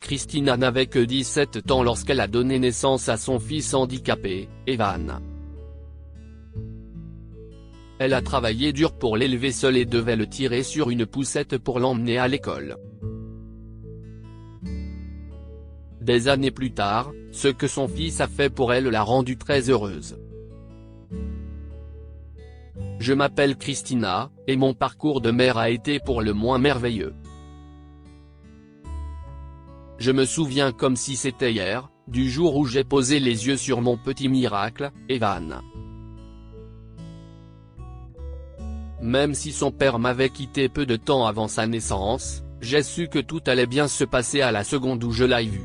Christina n'avait que 17 ans lorsqu'elle a donné naissance à son fils handicapé, Evan. Elle a travaillé dur pour l'élever seule et devait le tirer sur une poussette pour l'emmener à l'école. Des années plus tard, ce que son fils a fait pour elle l'a rendue très heureuse. Je m'appelle Christina, et mon parcours de mère a été pour le moins merveilleux. Je me souviens comme si c'était hier, du jour où j'ai posé les yeux sur mon petit miracle, Evan. Même si son père m'avait quitté peu de temps avant sa naissance, j'ai su que tout allait bien se passer à la seconde où je l'ai vu.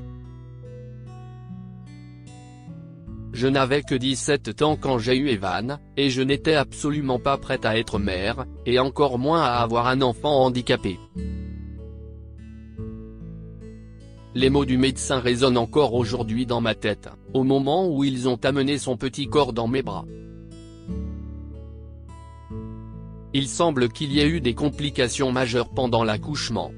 Je n'avais que 17 ans quand j'ai eu Evan, et je n'étais absolument pas prête à être mère, et encore moins à avoir un enfant handicapé. Les mots du médecin résonnent encore aujourd'hui dans ma tête, au moment où ils ont amené son petit corps dans mes bras. Il semble qu'il y ait eu des complications majeures pendant l'accouchement.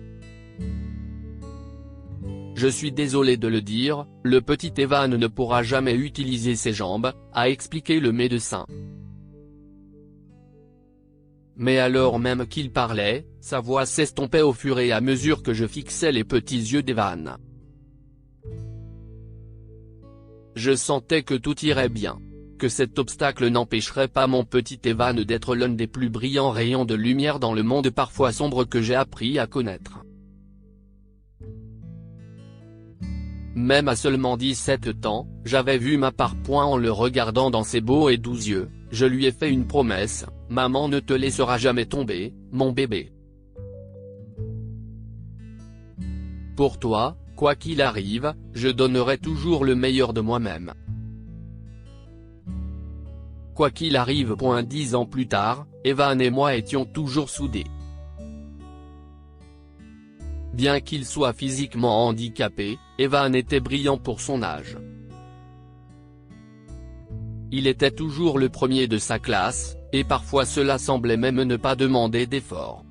Je suis désolé de le dire, le petit Evan ne pourra jamais utiliser ses jambes, a expliqué le médecin. Mais alors même qu'il parlait, sa voix s'estompait au fur et à mesure que je fixais les petits yeux d'Evan. Je sentais que tout irait bien. Que cet obstacle n'empêcherait pas mon petit Evan d'être l'un des plus brillants rayons de lumière dans le monde parfois sombre que j'ai appris à connaître. Même à seulement 17 ans, j'avais vu ma part point en le regardant dans ses beaux et doux yeux, je lui ai fait une promesse, maman ne te laissera jamais tomber, mon bébé. Pour toi, quoi qu'il arrive, je donnerai toujours le meilleur de moi-même. Quoi qu'il arrive. 10 ans plus tard, Evan et moi étions toujours soudés. Bien qu'il soit physiquement handicapé, Evan était brillant pour son âge. Il était toujours le premier de sa classe, et parfois cela semblait même ne pas demander d'effort.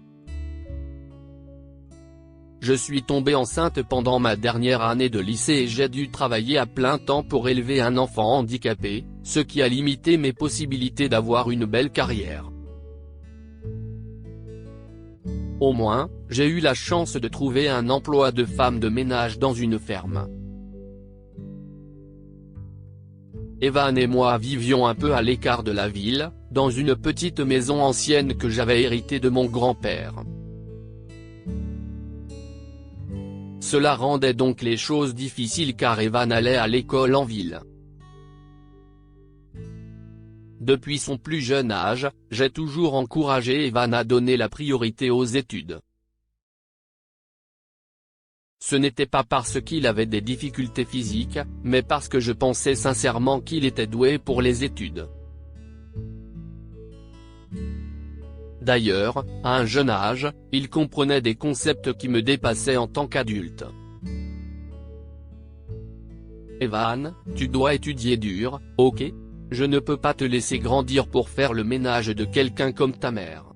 Je suis tombée enceinte pendant ma dernière année de lycée et j'ai dû travailler à plein temps pour élever un enfant handicapé, ce qui a limité mes possibilités d'avoir une belle carrière. Au moins, j'ai eu la chance de trouver un emploi de femme de ménage dans une ferme. Evan et moi vivions un peu à l'écart de la ville, dans une petite maison ancienne que j'avais héritée de mon grand-père. Cela rendait donc les choses difficiles car Evan allait à l'école en ville. Depuis son plus jeune âge, j'ai toujours encouragé Evan à donner la priorité aux études. Ce n'était pas parce qu'il avait des difficultés physiques, mais parce que je pensais sincèrement qu'il était doué pour les études. D'ailleurs, à un jeune âge, il comprenait des concepts qui me dépassaient en tant qu'adulte. Evan, tu dois étudier dur, ok? Je ne peux pas te laisser grandir pour faire le ménage de quelqu'un comme ta mère.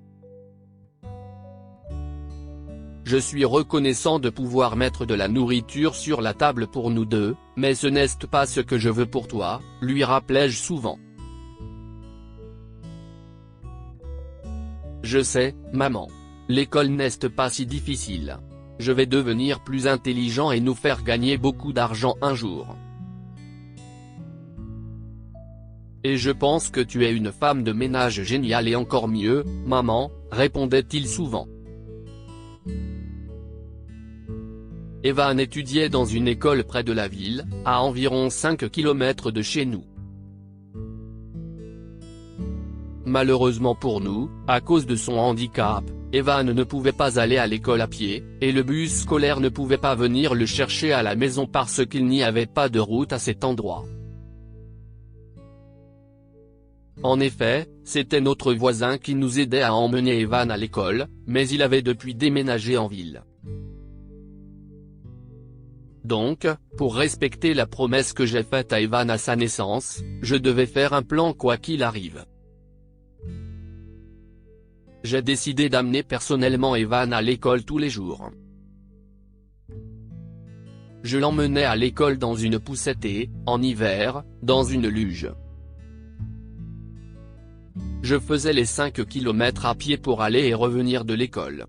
Je suis reconnaissant de pouvoir mettre de la nourriture sur la table pour nous deux, mais ce n'est pas ce que je veux pour toi, lui rappelais-je souvent. Je sais, maman. L'école n'est pas si difficile. Je vais devenir plus intelligent et nous faire gagner beaucoup d'argent un jour. Et je pense que tu es une femme de ménage géniale et encore mieux, maman, répondait-il souvent. Evan étudiait dans une école près de la ville, à environ 5 km de chez nous. Malheureusement pour nous, à cause de son handicap, Evan ne pouvait pas aller à l'école à pied, et le bus scolaire ne pouvait pas venir le chercher à la maison parce qu'il n'y avait pas de route à cet endroit. En effet, c'était notre voisin qui nous aidait à emmener Evan à l'école, mais il avait depuis déménagé en ville. Donc, pour respecter la promesse que j'ai faite à Evan à sa naissance, je devais faire un plan quoi qu'il arrive. J'ai décidé d'amener personnellement Evan à l'école tous les jours. je l'emmenais à l'école dans une poussette et, en hiver, dans une luge. Je faisais les 5 kilomètres à pied pour aller et revenir de l'école.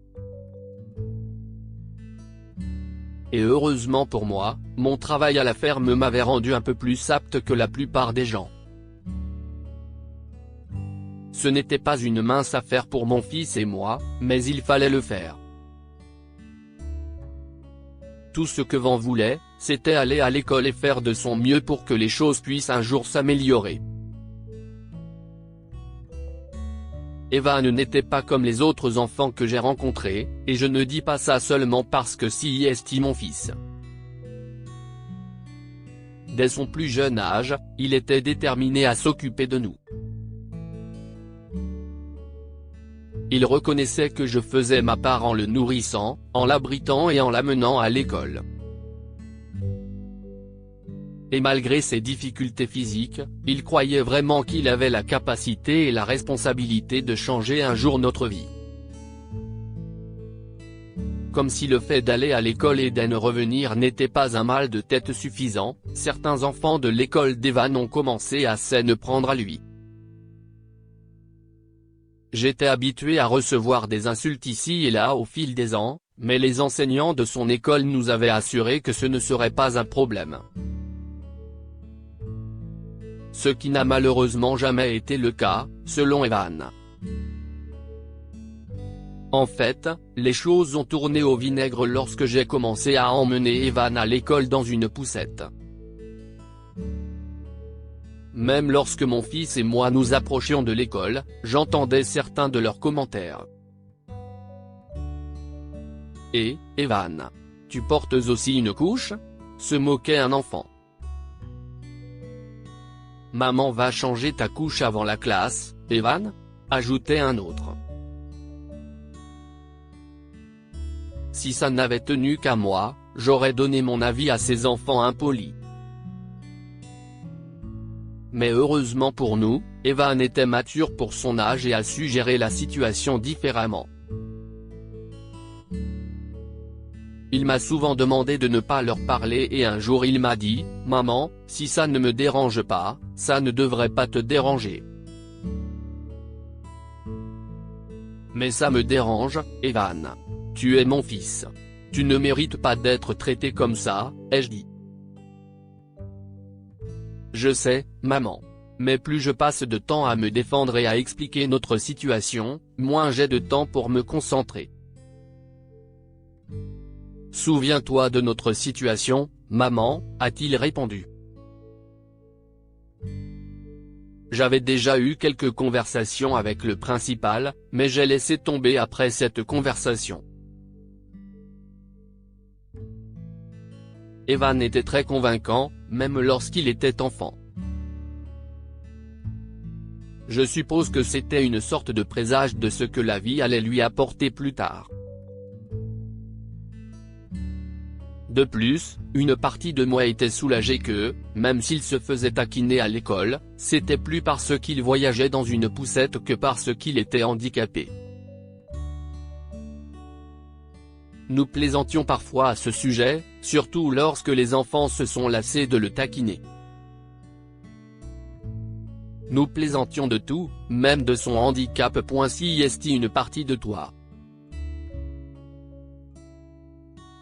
Et heureusement pour moi, mon travail à la ferme m'avait rendu un peu plus apte que la plupart des gens. Ce n'était pas une mince affaire pour mon fils et moi, mais il fallait le faire. Tout ce que Van voulait, c'était aller à l'école et faire de son mieux pour que les choses puissent un jour s'améliorer. Evan n'était pas comme les autres enfants que j'ai rencontrés, et je ne dis pas ça seulement parce que si est mon fils. Dès son plus jeune âge, il était déterminé à s'occuper de nous. Il reconnaissait que je faisais ma part en le nourrissant, en l'abritant et en l'amenant à l'école. Et malgré ses difficultés physiques, il croyait vraiment qu'il avait la capacité et la responsabilité de changer un jour notre vie. Comme si le fait d'aller à l'école et d'en revenir n'était pas un mal de tête suffisant, certains enfants de l'école d'Evan ont commencé à s'en prendre à lui. J'étais habitué à recevoir des insultes ici et là au fil des ans, mais les enseignants de son école nous avaient assuré que ce ne serait pas un problème. Ce qui n'a malheureusement jamais été le cas, selon Evan. En fait, les choses ont tourné au vinaigre lorsque j'ai commencé à emmener Evan à l'école dans une poussette. Même lorsque mon fils et moi nous approchions de l'école, j'entendais certains de leurs commentaires. « Et, Evan, tu portes aussi une couche ?» se moquait un enfant. « Maman va changer ta couche avant la classe, Evan ?» ajoutait un autre. Si ça n'avait tenu qu'à moi, j'aurais donné mon avis à ces enfants impolis. Mais heureusement pour nous, Evan était mature pour son âge et a su gérer la situation différemment. Il m'a souvent demandé de ne pas leur parler et un jour il m'a dit « Maman, si ça ne me dérange pas, ça ne devrait pas te déranger. » Mais ça me dérange, Evan. Tu es mon fils. Tu ne mérites pas d'être traité comme ça, ai-je dit. Je sais, maman. Mais plus je passe de temps à me défendre et à expliquer notre situation, moins j'ai de temps pour me concentrer. Souviens-toi de notre situation, maman, a-t-il répondu. J'avais déjà eu quelques conversations avec le principal, mais j'ai laissé tomber après cette conversation. Evan était très convaincant, même lorsqu'il était enfant. Je suppose que c'était une sorte de présage de ce que la vie allait lui apporter plus tard. De plus, une partie de moi était soulagée que, même s'il se faisait taquiner à l'école, c'était plus parce qu'il voyageait dans une poussette que parce qu'il était handicapé. Nous plaisantions parfois à ce sujet, surtout lorsque les enfants se sont lassés de le taquiner. Nous plaisantions de tout, même de son handicap. Si est une partie de toi.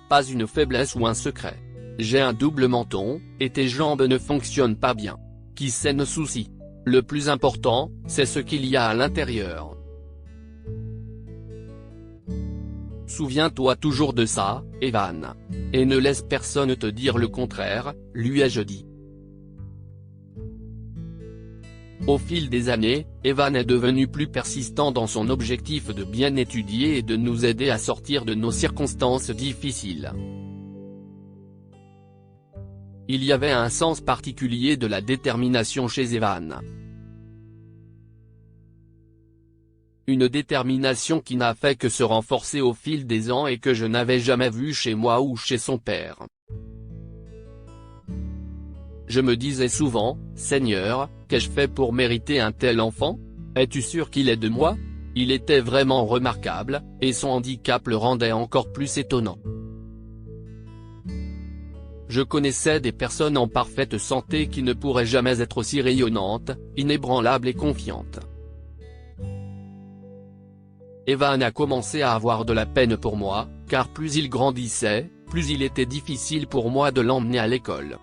Pas une faiblesse ou un secret. J'ai un double menton, et tes jambes ne fonctionnent pas bien. Qui s'en soucie? Le plus important, c'est ce qu'il y a à l'intérieur. Souviens-toi toujours de ça, Evan. Et ne laisse personne te dire le contraire, lui ai-je dit. Au fil des années, Evan est devenu plus persistant dans son objectif de bien étudier et de nous aider à sortir de nos circonstances difficiles. Il y avait un sens particulier de la détermination chez Evan. Une détermination qui n'a fait que se renforcer au fil des ans et que je n'avais jamais vue chez moi ou chez son père. Je me disais souvent, Seigneur, qu'ai-je fait pour mériter un tel enfant? Es-tu sûr qu'il est de moi? Il était vraiment remarquable, et son handicap le rendait encore plus étonnant. Je connaissais des personnes en parfaite santé qui ne pourraient jamais être aussi rayonnantes, inébranlables et confiantes. Evan a commencé à avoir de la peine pour moi, car plus il grandissait, plus il était difficile pour moi de l'emmener à l'école.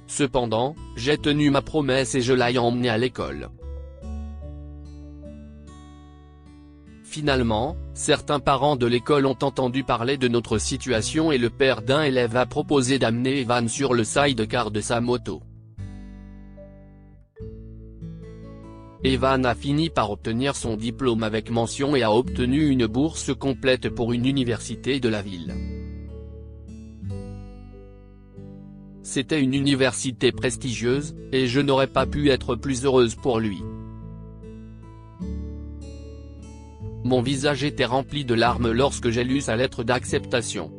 Cependant, j'ai tenu ma promesse et je l'ai emmené à l'école. Finalement, certains parents de l'école ont entendu parler de notre situation et le père d'un élève a proposé d'amener Evan sur le sidecar de sa moto. Evan a fini par obtenir son diplôme avec mention et a obtenu une bourse complète pour une université de la ville. C'était une université prestigieuse, et je n'aurais pas pu être plus heureuse pour lui. Mon visage était rempli de larmes lorsque j'ai lu sa lettre d'acceptation.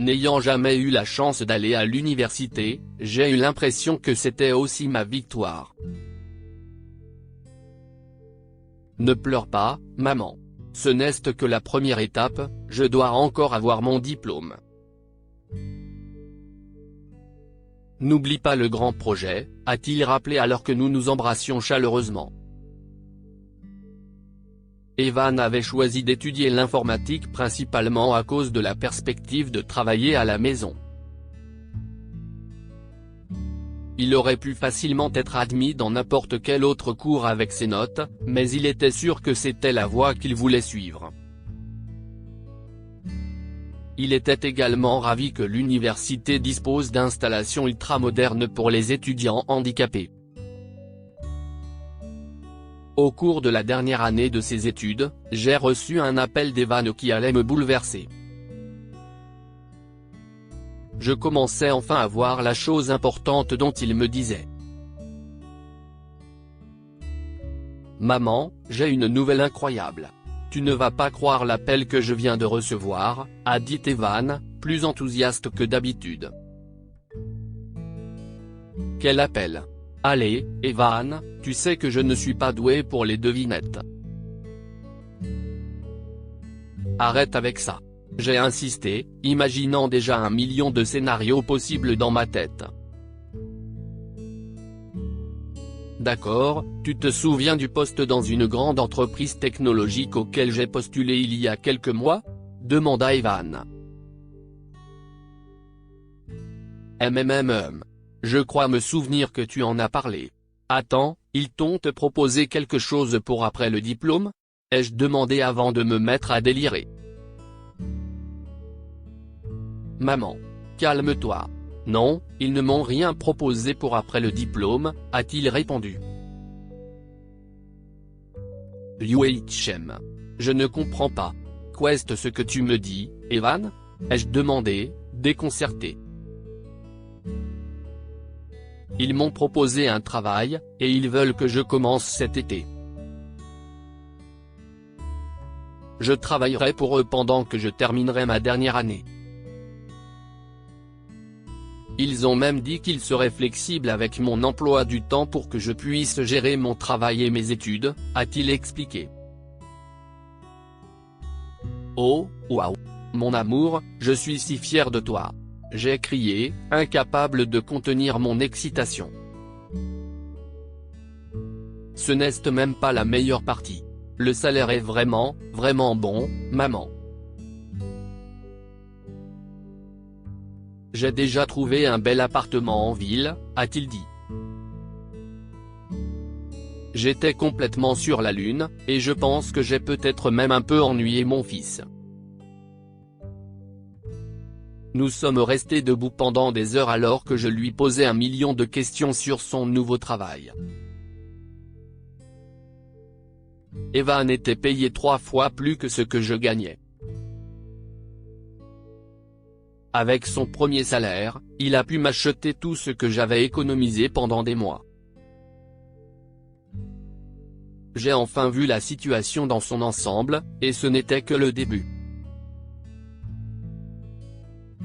N'ayant jamais eu la chance d'aller à l'université, j'ai eu l'impression que c'était aussi ma victoire. Ne pleure pas, maman. Ce n'est que la première étape, je dois encore avoir mon diplôme. N'oublie pas le grand projet, a-t-il rappelé alors que nous nous embrassions chaleureusement. Evan avait choisi d'étudier l'informatique principalement à cause de la perspective de travailler à la maison. Il aurait pu facilement être admis dans n'importe quel autre cours avec ses notes, mais il était sûr que c'était la voie qu'il voulait suivre. Il était également ravi que l'université dispose d'installations ultramodernes pour les étudiants handicapés. Au cours de la dernière année de ses études, j'ai reçu un appel d'Evan qui allait me bouleverser. Je commençais enfin à voir la chose importante dont il me disait. « Maman, j'ai une nouvelle incroyable. Tu ne vas pas croire l'appel que je viens de recevoir », a dit Evan, plus enthousiaste que d'habitude. « Quel appel ? Allez, Evan, tu sais que je ne suis pas doué pour les devinettes. » Arrête avec ça. J'ai insisté, imaginant déjà 1 million de scénarios possibles dans ma tête. D'accord, tu te souviens du poste dans une grande entreprise technologique auquel j'ai postulé il y a quelques mois ? Demanda Evan. Je crois me souvenir que tu en as parlé. Attends, ils t'ont proposé quelque chose pour après le diplôme ? Ai-je demandé avant de me mettre à délirer. Maman. Calme-toi. Non, ils ne m'ont rien proposé pour après le diplôme, a-t-il répondu. Liu-Chem. Je ne comprends pas. Qu'est-ce ce que tu me dis, Evan ? Ai-je demandé, déconcerté. Ils m'ont proposé un travail, et ils veulent que je commence cet été. Je travaillerai pour eux pendant que je terminerai ma dernière année. Ils ont même dit qu'ils seraient flexibles avec mon emploi du temps pour que je puisse gérer mon travail et mes études, a-t-il expliqué. Oh, waouh. Mon amour, je suis si fier de toi. J'ai crié, incapable de contenir mon excitation. Ce n'est même pas la meilleure partie. Le salaire est vraiment bon, maman. J'ai déjà trouvé un bel appartement en ville, a-t-il dit. J'étais complètement sur la lune, et je pense que j'ai peut-être même un peu ennuyé mon fils. Nous sommes restés debout pendant des heures alors que je lui posais 1 million de questions sur son nouveau travail. Evan était payé 3 fois plus que ce que je gagnais. Avec son premier salaire, il a pu m'acheter tout ce que j'avais économisé pendant des mois. J'ai enfin vu la situation dans son ensemble, et ce n'était que le début.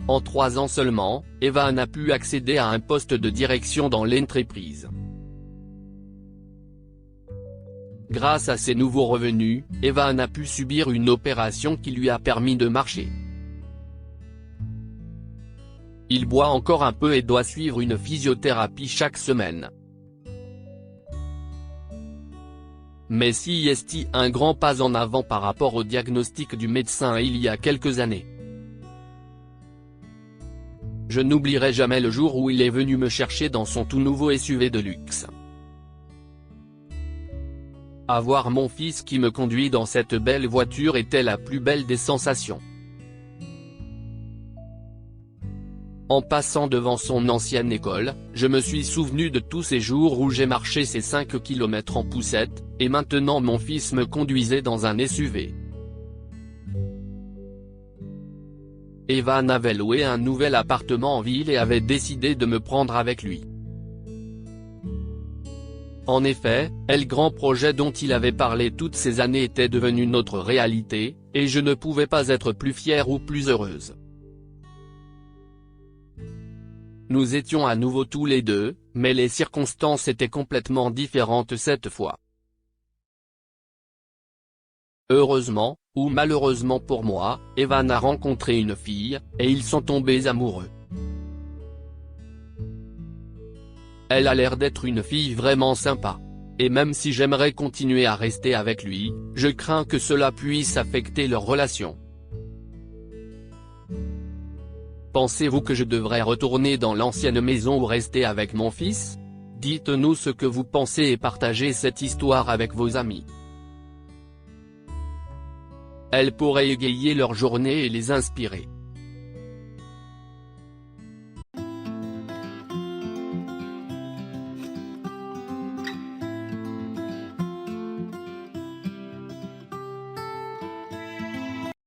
En 3 ans seulement, Evan a pu accéder à un poste de direction dans l'entreprise. Grâce à ses nouveaux revenus, Evan a pu subir une opération qui lui a permis de marcher. Il boit encore un peu et doit suivre une physiothérapie chaque semaine. Mais si est un grand pas en avant par rapport au diagnostic du médecin il y a quelques années. Je n'oublierai jamais le jour où il est venu me chercher dans son tout nouveau SUV de luxe. Avoir mon fils qui me conduit dans cette belle voiture était la plus belle des sensations. En passant devant son ancienne école, je me suis souvenu de tous ces jours où j'ai marché ces 5 km en poussette, et maintenant mon fils me conduisait dans un SUV. Evan avait loué un nouvel appartement en ville et avait décidé de me prendre avec lui. En effet, le grand projet dont il avait parlé toutes ces années était devenu notre réalité, et je ne pouvais pas être plus fière ou plus heureuse. Nous étions à nouveau tous les deux, mais les circonstances étaient complètement différentes cette fois. Heureusement, ou malheureusement pour moi, Evan a rencontré une fille, et ils sont tombés amoureux. Elle a l'air d'être une fille vraiment sympa. Et même si j'aimerais continuer à rester avec lui, je crains que cela puisse affecter leur relation. Pensez-vous que je devrais retourner dans l'ancienne maison ou rester avec mon fils? Dites-nous ce que vous pensez et partagez cette histoire avec vos amis. Elle pourrait égayer leur journée et les inspirer.